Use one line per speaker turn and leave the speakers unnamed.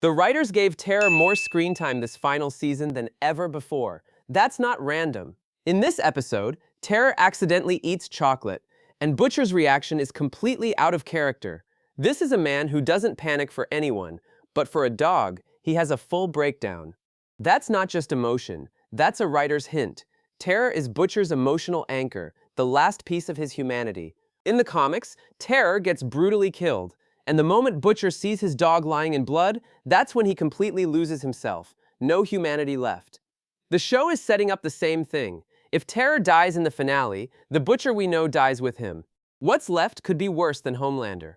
The writers gave Terror more screen time this final season than ever before. That's not random. In this episode, Terror accidentally eats chocolate, and Butcher's reaction is completely out of character. This is a man who doesn't panic for anyone, but for a dog, he has a full breakdown. That's not just emotion, that's a writer's hint. Terror is Butcher's emotional anchor, the last piece of his humanity. In the comics, Terror gets brutally killed, and the moment Butcher sees his dog lying in blood, that's when he completely loses himself. No humanity left. The show is setting up the same thing. If Terror dies in the finale, the Butcher we know dies with him. What's left could be worse than Homelander.